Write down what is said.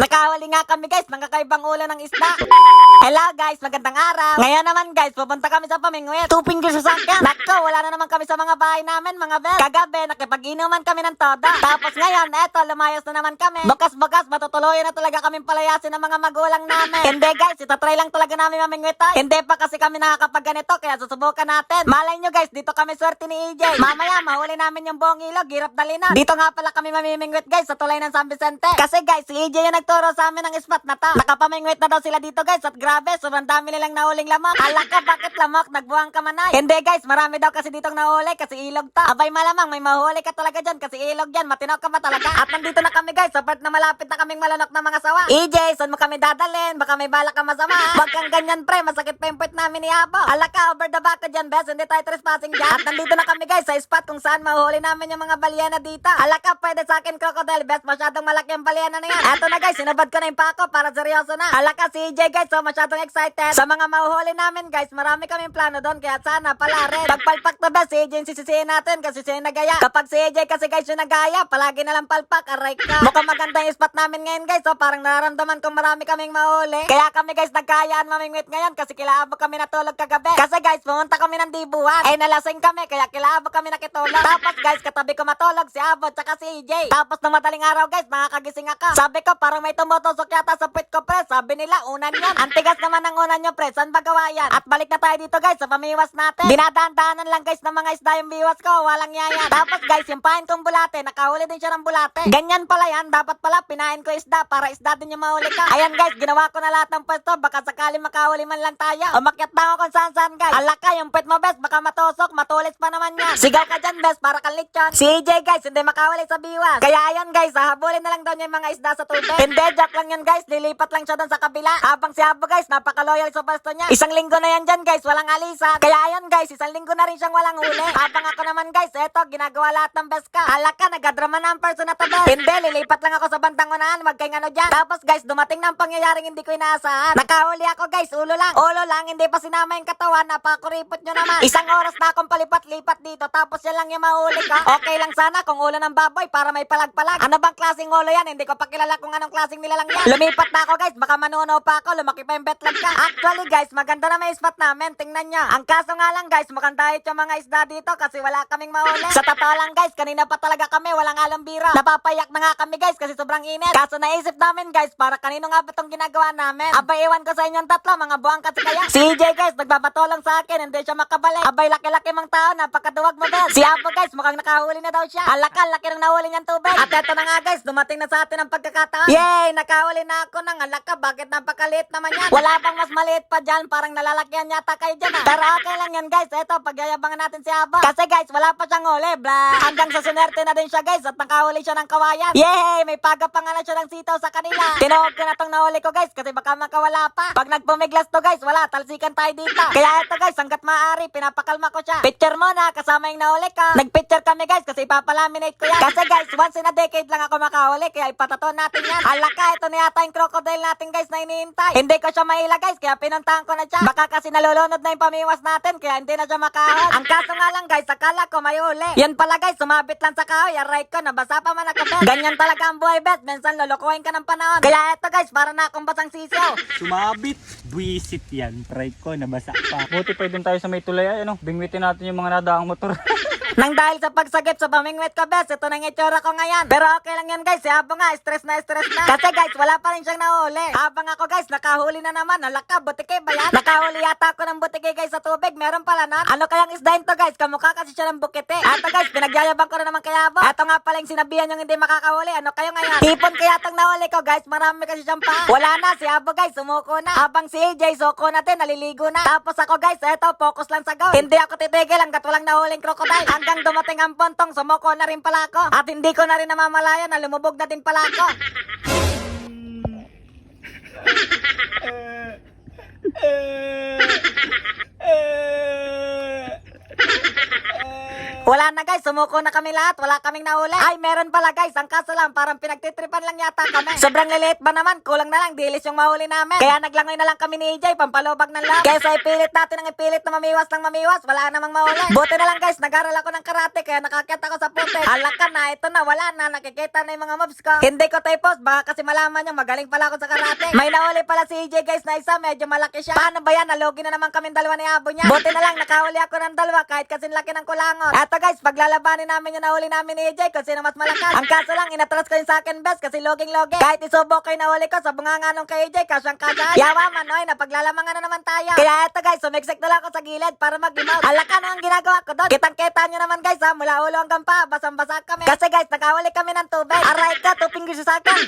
Nakahuli nga kami guys, ng kakaibang ulo ng isda. Hello guys, magandang araw. Ngayon naman guys, pupunta kami sa pamingwit. 2 fingers sa sangka. Nako, wala na naman kami sa mga bahay namin mga bel. Kagabi, nakipag-inuman kami ng toda. Tapos ngayon, eto, lumayos na naman kami. Bukas-bukas, matutuluyan na talaga kaming palayasin ng mga magulang namin. Hindi guys, itatry lang talaga namin mamingwit ay. Hindi pa kasi kami nakakapag ganito, kaya susubukan natin. Malay nyo guys, dito kami swerte ni EJ. Mamaya, mahuli namin yung buong ilog, hirap dalinan. Dito nga pala kami mamimingwit guys, sa tulay ng San Vicente. Kasi guys, si EJ yung nagturo sa amin ng spot na to. Nakapamingwit na daw sila dito guys, at grabe, sobrang dami nilang nahuling lamok. Hala ka, bakit lamok? Nagbuwang ka manay. Hindi guys, marami daw kasi ditong nahuli kasi ilog to. Abay malamang, may mahuli ka talaga dyan kasi ilog yan. Matino ka ba talaga? At nandito na kami guys, sa part na malapit na kaming malanok ng mga sawa. EJ, saan mo kami dadalhin? Baka may balak ka masama. Huwag kang ganyan pre, masakit pa yung puwet namin ni Abo. Hala ka, over the back ka dyan bes, hindi tayo trespassing dyan. At nandito na kami guys sa spot kung saan mahuli namin yung mga balyena dito. Hala ka, pwede sa akin crocodile bes, masyadong malaki yung balyena na yan. Eto na guys, sinabad ko na yung pako para seryoso na. Hala ka, si EJ guys, so masyadong excited. Sa mga mahuhuli namin guys, marami kaming plano doon, kaya sana pala rin. Pagpalpak na ba, si EJ yung sisisihin natin kasi siya yung nagaya. Kapag si EJ kasi guys yung nagaya, palagi na lang palpak, aray ka. Mukhang maganda yung spot namin ngayon guys, so parang nararamdaman kong marami kaming mahuli. Kaya kami guys nagkayaan mamingwit ngayon kasi kilaabo kami natulog kagabi. Kasi guys, pumunta kami ng dibuhan. Ay nalasing kami, kaya kilaabo kami nakitulog. Tapos guys, katabi ko matulog si Abo tsaka si EJ. Tapos nung madaling araw guys, nakakagising ako. Sabi ko parang may tumutusok yata sa puwet ko pre. Sabi nila, unan yan. Antigas naman ang unan nyo pre, saan ba gawa yan? At balik na tayo dito guys sa pamiwas natin. Dinadaan-daanan lang guys ng mga isda yung biwas ko, walang yaya. Tapos guys, yung pain kong bulate, nakahuli din siya ng bulate. Ganyan pala yan, dapat pala pinain ko isda para isda din yung mahuli ka. Ayan guys, ginawa ko na lahat ng pwesto, baka sakali makahuli man lang tayo. Umakyat na ako kung saan guys. Alaka, yung puwet mo bes, baka matusok, matulis pa naman yan. Sigaw ka dyan bes, para kang lechon. Si EJ guys, hindi makahuli sa biwas. Kaya ayan guys, hahabulin na lang daw niya yung mga isda sa tubig. Hindi, joke lang yan guys, lilipat lang siya doon sa kabila. Habang si Abo guys, napaka-loyal sa pwesto niya. Isang linggo na yan dyan guys, walang alisan. Kaya ayan guys, isang linggo na rin siyang walang huli. Habang ako naman guys, eto, ginagawa lahat ng best ka. Alaka, nagadrama na ang person na to bes. Hindi, lilipat lang ako sa bantang unahan, wag kayong ano dyan. Tapos guys, dumating na ang pangyayaring hindi ko inaasahan. Nakahuli ako guys, ulo lang. Ulo lang, hindi pa sinama yung katawan, napakuripot nyo naman. Isang oras na akong palipat-lipat dito, tapos yan lang yung mahuli ka. Okay lang sana kung ulo ng baboy para may palag-palag. Ano bang klaseng ulo yan? Hindi ko pa kilala kung anong klaseng nilalang yan. Lumipat na ako guys, baka manuno pa ako, lumaki pa yung betlag ka. Actually guys, maganda na may spot namin, tingnan nyo. Ang kaso nga lang guys, mukhang dahit yung mga isda dito kasi wala kaming mahuli. Sa totoo lang guys, kanina pa talaga kami, walang alam bira. Napapayak na nga kami guys kasi sobrang init. Kaso naisip namin guys, para kanino nga ba itong ginagawa namin? Abay, iwan ko sa inyong tatlo, mga buwang kasi kaya. Si EJ guys, nagbabatolong sa akin, hindi siya makabalik. Abay, laki-laki mang tao, napakaduwag mo bes. Si Abo guys, mukhang nakahuli na daw siya. Alaka, laki ng nahuli niyang tubig. At eto na nga guys, dumating na sa atin ang pagkakataon. Yay, nakahuli na ako ng alaka, bakit napakaliit naman yan? Wala bang mas maliit pa dyan, parang nalalakyan yata kayo dyan ah. Pero okay lang yan guys, eto, pagyayabangan natin si Abo. Kasi guys, wala pa siyang huli, blah. Hanggang sa sinerte na din siya guys, at nakahuli siya ng kawayan. Yay, may pagapangalan siya ng sitaw sa kanila. Tinuhog ko na tong nahuli ko guys, kasi baka makawala pa. Pag nagpumiglas to guys, wala, talsikan tayo dito. Kaya eto guys, hanggat maaari, pinapakalma ko siya. Picture mo na, kasama yung nahuli ka. Nagpicture kami guys, kasi ipapalaminate ko yan. Kasi guys, once in a decade lang ako makahuli, kaya ipatato natin yan. Alaka, ito na yata yung crocodile natin guys na iniintay. Hindi ko siya maila guys, kaya pinuntahan ko na siya. Baka kasi nalulunod na yung pamiwas natin, kaya hindi na siya makahol. Ang kaso nga lang guys, akala ko may huli. Yan pala guys, sumabit lang sa kahoy, aray ko, nabasa pa man ako bet. Ganyan talaga ang buhay bet, minsan lulukuhin ka ng panahon. Kaya eto guys, para na akong basang sisiyo. Sumabit, buwisit yan. Try ko, nabasa pa. Buti pa din tayo sa may tulay ay, ano, bingwitin natin yung mga nadaang motor. Nang dahil sa pagsagip sa pamingwit ko bes, ito nang itsura ko ngayon. Pero okay lang yan guys, si Abo nga, stress na. Kasi guys, wala pa rin siyang nahuli. Habang ako guys, nakahuli na naman. Alaka, butike ba yan? Nakahuli yata ako ng butike guys sa tubig, meron pala nun. Ano kayang isdahin to guys, kamukha kasi siya ng bukete. Ato guys, pinagyayabang ko na naman kay Abo. Ato nga pala yung sinabihan yung hindi makakahuli. Ano kayo ngayon? Hipon kaya itong nahuli ko guys, marami kasi siyang pa. Wala na, si Abo guys, sumuko na. Habang si EJ, suko na din, naliligo na. Tapos ako guys, eto, focus lang sa goal. Hindi ako titigil hanggat walang nahuling crocodile. Hanggang dumating ang pontong, sumuko na rin pala ako. At hindi ko na rin namamalaya na lumubog na din pala ako. Wala na guys, sumuko na kami lahat, wala kaming nahuli. Ay, meron pala guys, ang kaso lang, parang pinagtitripan lang yata kami. Sobrang liliit ba naman, kulang na lang, dilis yung mahuli namin. Kaya naglangoy na lang kami ni EJ, pampalubag ng lang. Kesa ipilit natin ang ipilit na mamiwas ng mamiwas, wala namang mahuli. Buti na lang guys, nag-aral ako ng karate, kaya nakakita ako sa putik. Alaka na, ito na, wala na, nakikita na yung mga moves ko. Hindi ko typos, baka kasi malaman yung magaling pala ako sa karate. May nahuli pala si EJ guys na isa, medyo malaki siya. Paano ba yan, nalugi na naman kaming dalawa ni abo niya. Buti na lang, nakahuli ako ng dalawa, kahit kasi laki ng kulangot. Eto guys, paglalabanin namin yung nahuli namin ni EJ, kung sino mas malakas. Ang kaso lang, inatras ko yung sa akin best, kasi loging-logi. Kahit isubo ko yung nahuli ko sa bunganga nung kay EJ, kasyang-kasya. Yawa man, oy, napaglalamangan na naman tayo. Kaya eto guys, sumiksik na lang ako sa gilid para mag-emote. Alaka na ang ginagawa ko doon. Kitang-kita nyo naman guys ha, mula ulo hanggang pa, basang-basa kami. Kasi guys, nakahuli kami ng tubig. Aray ka, tuping gusto sa akin.